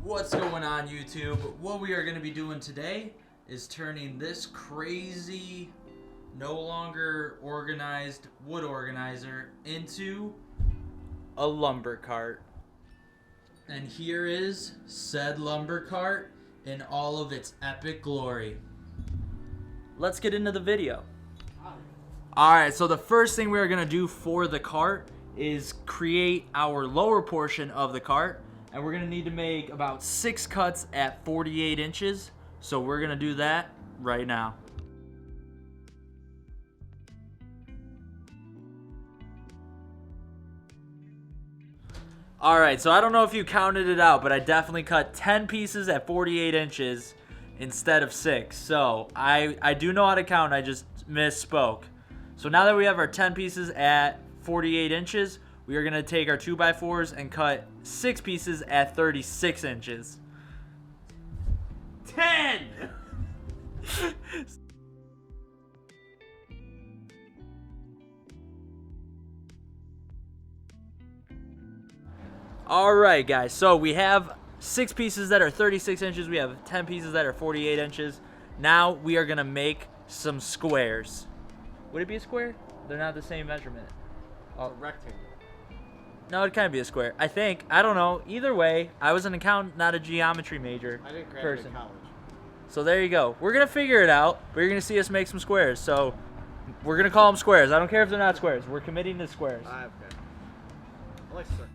What's going on, YouTube? What we are going to be doing today is turning this crazy, no longer organized wood organizer into a lumber cart. And here is said lumber cart in all of its epic glory. Let's get into the video. Alright, so the first thing we are going to do for the cart is create our lower portion of the cart. And we're going to need to make about 6 cuts at 48 inches. So we're going to do that right now. Alright, so I don't know if you counted it out, but I definitely cut 10 pieces at 48 inches instead of 6. So I do know how to count, I just misspoke. So now that we have our 10 pieces at 48 inches, we are going to take our 2x4s and cut 6 pieces at 36 inches. 10! Alright guys, so we have 6 pieces that are 36 inches, we have 10 pieces that are 48 inches. Now we are going to make some squares. Would it be a square? They're not the same measurement. It's a rectangle. No, it can be a square. I think. I don't know. Either way, I was an accountant, not a geometry major I didn't graduate person. college. So there you go. We're going to figure it out, but you're going to see us make some squares. So we're going to call them squares. I don't care if they're not squares. We're committing to squares. Okay. I like circles.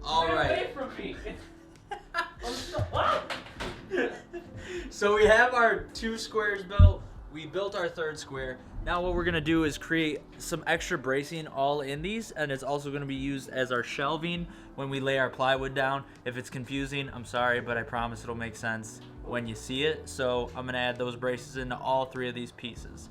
All right. Away from me. What? So we have our 2 squares built. We built our 3rd square. Now what we're going to do is create some extra bracing all in these, and it's also going to be used as our shelving when we lay our plywood down. If it's confusing, I'm sorry, but I promise it'll make sense when you see it. So I'm going to add those braces into all 3 of these pieces.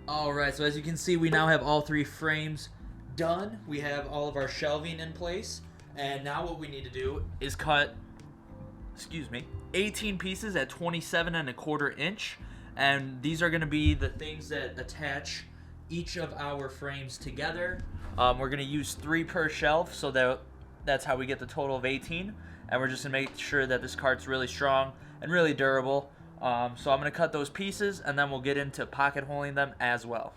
Alright, so as you can see, we now have all 3 frames done. We have all of our shelving in place. And now what we need to do is cut, 18 pieces at 27¼ inch. And these are going to be the things that attach each of our frames together. We're going to use 3 per shelf, so that's how we get the total of 18. And we're just going to make sure that this cart's really strong and really durable. So I'm going to cut those pieces, and then we'll get into pocket holing them as well.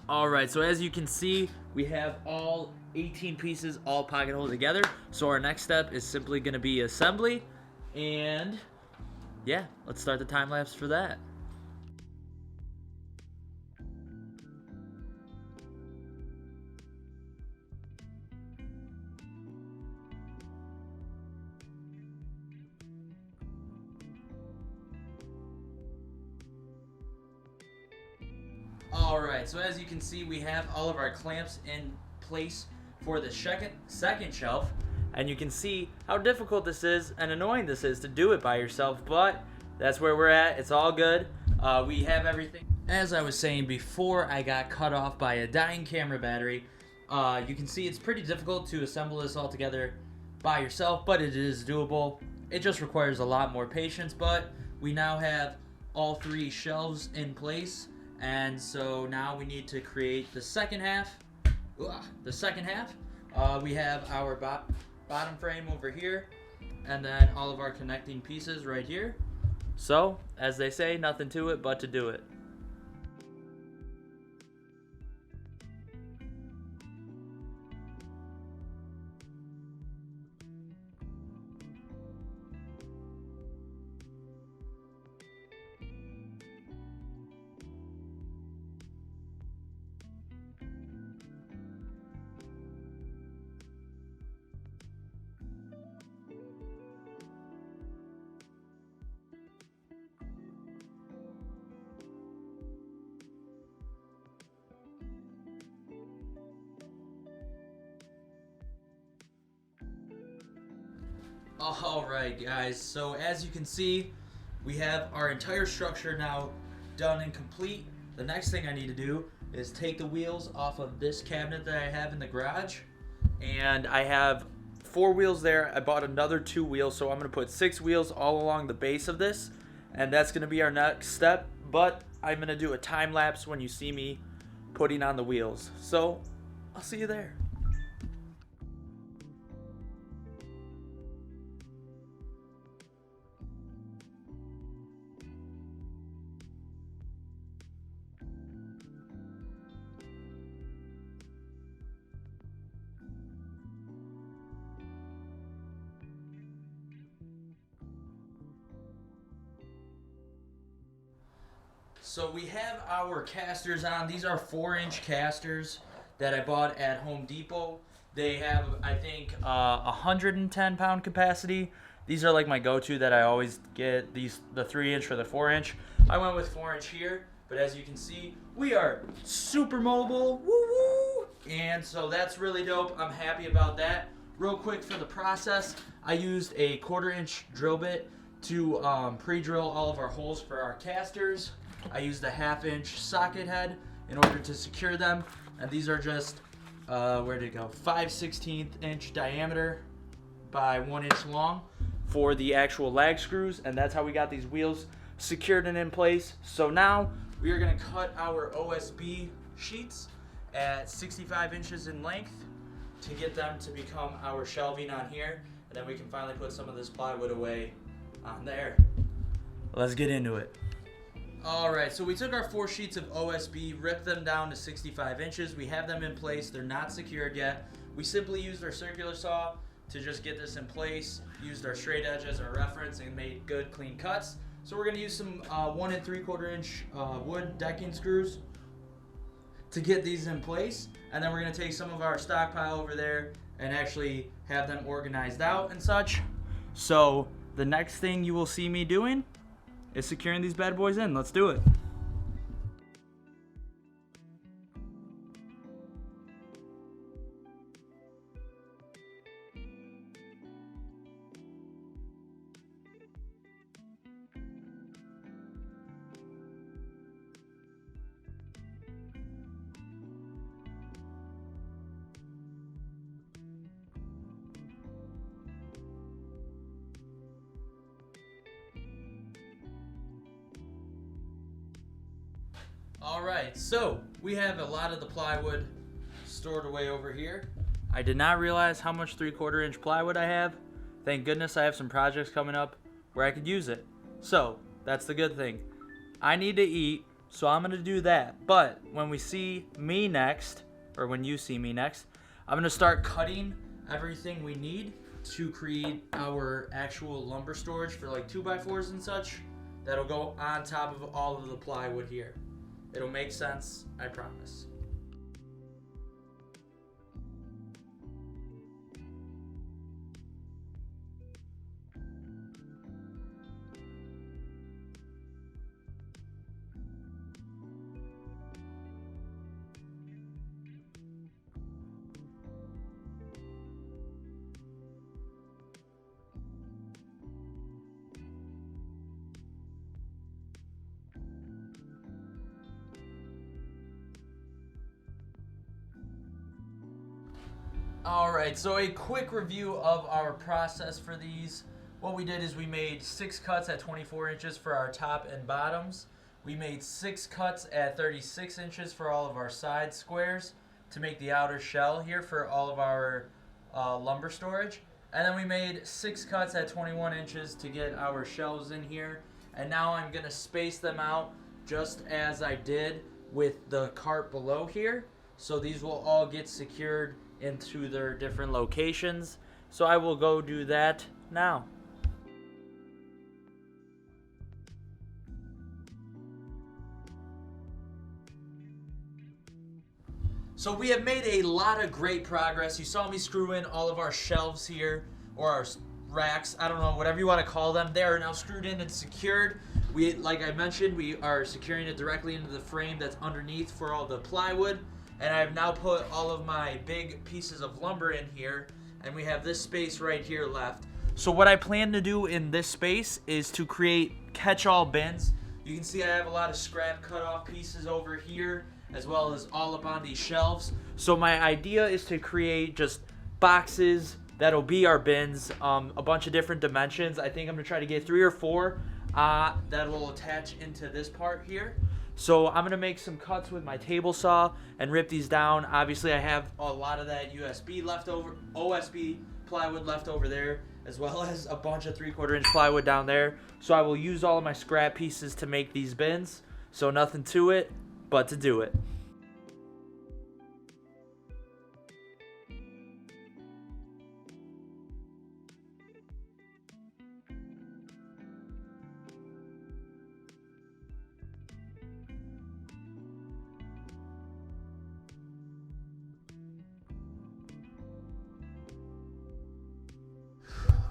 Alright, so as you can see, we have all 18 pieces all pocket holed together. So our next step is simply going to be assembly. And yeah, let's start the time lapse for that. Alright, so as you can see, we have all of our clamps in place for the second shelf. And you can see how difficult this is and annoying this is to do it by yourself, but that's where we're at. It's all good. We have everything. As I was saying before, I got cut off by a dying camera battery. You can see it's pretty difficult to assemble this all together by yourself, but it is doable. It just requires a lot more patience, but we now have all 3 shelves in place. And so now we need to create the second half. We have our bottom frame over here, and then all of our connecting pieces right here. So, as they say, nothing to it but to do it. Alright guys, so as you can see, we have our entire structure now done and complete. The next thing I need to do is take the wheels off of this cabinet that I have in the garage. And I have 4 wheels there. I bought another 2 wheels, so I'm going to put 6 wheels all along the base of this. And that's going to be our next step. But I'm going to do a time lapse when you see me putting on the wheels. So I'll see you there. So we have our casters on. These are 4-inch casters that I bought at Home Depot. They have, I think, 110 pound capacity. These are like my go-to that I always get, the 3-inch or the 4-inch. I went with 4-inch here, but as you can see, we are super mobile. Woo-woo! And so that's really dope. I'm happy about that. Real quick for the process, I used a 1/4-inch drill bit to pre-drill all of our holes for our casters. I used a 1/2-inch socket head in order to secure them, and these are just, where'd it go, 5/16 inch diameter by 1 inch long for the actual lag screws, and that's how we got these wheels secured and in place. So now we are going to cut our OSB sheets at 65 inches in length to get them to become our shelving on here, and then we can finally put some of this plywood away on there. Let's get into it. Alright, so we took our 4 sheets of OSB, ripped them down to 65 inches. We have them in place. They're not secured yet. We simply used our circular saw to just get this in place, used our straight edge as our reference, and made good, clean cuts. So we're going to use some 1 3/4 inch wood decking screws to get these in place. And then we're going to take some of our stockpile over there and actually have them organized out and such. So the next thing you will see me doing is securing these bad boys in. Let's do it. Alright, so we have a lot of the plywood stored away over here. I did not realize how much 3/4 inch plywood I have. Thank goodness I have some projects coming up where I could use it. So, that's the good thing. I need to eat, so I'm going to do that. But when we see me next, or when you see me next, I'm going to start cutting everything we need to create our actual lumber storage for like 2x4s and such. That'll go on top of all of the plywood here. It'll make sense, I promise. Alright, so a quick review of our process for these. What we did is we made 6 cuts at 24 inches for our top and bottoms. We made 6 cuts at 36 inches for all of our side squares to make the outer shell here for all of our lumber storage. And then we made 6 cuts at 21 inches to get our shelves in here. And now I'm going to space them out just as I did with the cart below here. So these will all get secured into their different locations. So I will go do that now. So we have made a lot of great progress. You saw me screw in all of our shelves here, or our racks, I don't know, whatever you want to call them. They are now screwed in and secured. We, like I mentioned, we are securing it directly into the frame that's underneath for all the plywood. And I've now put all of my big pieces of lumber in here, and we have this space right here left. So what I plan to do in this space is to create catch-all bins. You can see I have a lot of scrap cut-off pieces over here, as well as all up on these shelves. So my idea is to create just boxes that'll be our bins, a bunch of different dimensions. I think I'm gonna try to get 3 or 4 that will attach into this part here. So I'm gonna make some cuts with my table saw and rip these down. Obviously I have a lot of that OSB plywood left over there, as well as a bunch of 3/4 inch plywood down there. So I will use all of my scrap pieces to make these bins. So nothing to it but to do it.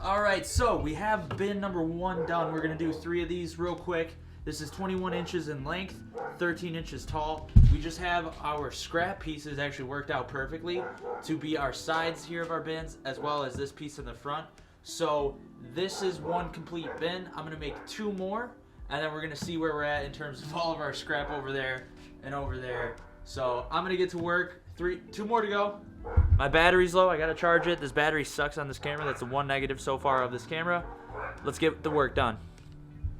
Alright, so we have bin number 1 done. We're going to do 3 of these real quick. This is 21 inches in length, 13 inches tall. We just have our scrap pieces actually worked out perfectly to be our sides here of our bins, as well as this piece in the front. So this is 1 complete bin. I'm going to make 2 more, and then we're going to see where we're at in terms of all of our scrap over there and over there. So I'm going to get to work. 2 more to go. My battery's low. I gotta charge it. This battery sucks on this camera. That's the one negative so far of this camera. Let's get the work done.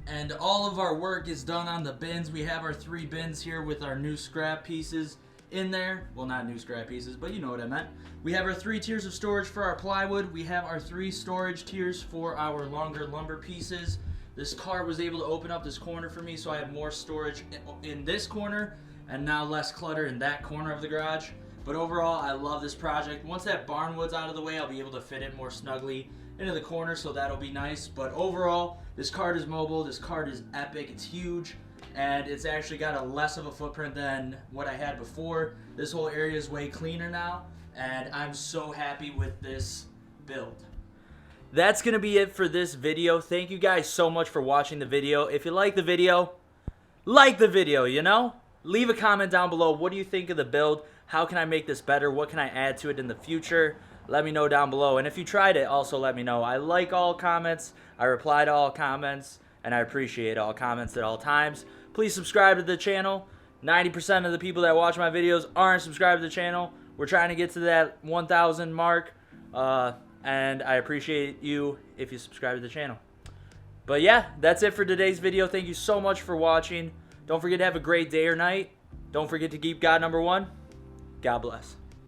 And all of our work is done on the bins. We have our 3 bins here with our new scrap pieces in there. Well, not new scrap pieces, but you know what I meant. We have our 3 tiers of storage for our plywood. We have our 3 storage tiers for our longer lumber pieces. This car was able to open up this corner for me, so I have more storage in this corner and now less clutter in that corner of the garage. But overall, I love this project. Once that barnwood's out of the way, I'll be able to fit it more snugly into the corner, so that'll be nice. But overall, this cart is mobile, this cart is epic, it's huge, and it's actually got a less of a footprint than what I had before. This whole area is way cleaner now, and I'm so happy with this build. That's gonna be it for this video. Thank you guys so much for watching the video. If you like the video, you know? Leave a comment down below. What do you think of the build? How can I make this better? What can I add to it in the future? Let me know down below. And if you tried it, also let me know. I like all comments. I reply to all comments. And I appreciate all comments at all times. Please subscribe to the channel. 90% of the people that watch my videos aren't subscribed to the channel. We're trying to get to that 1,000 mark. And I appreciate you if you subscribe to the channel. But yeah, that's it for today's video. Thank you so much for watching. Don't forget to have a great day or night. Don't forget to keep God number 1. God bless.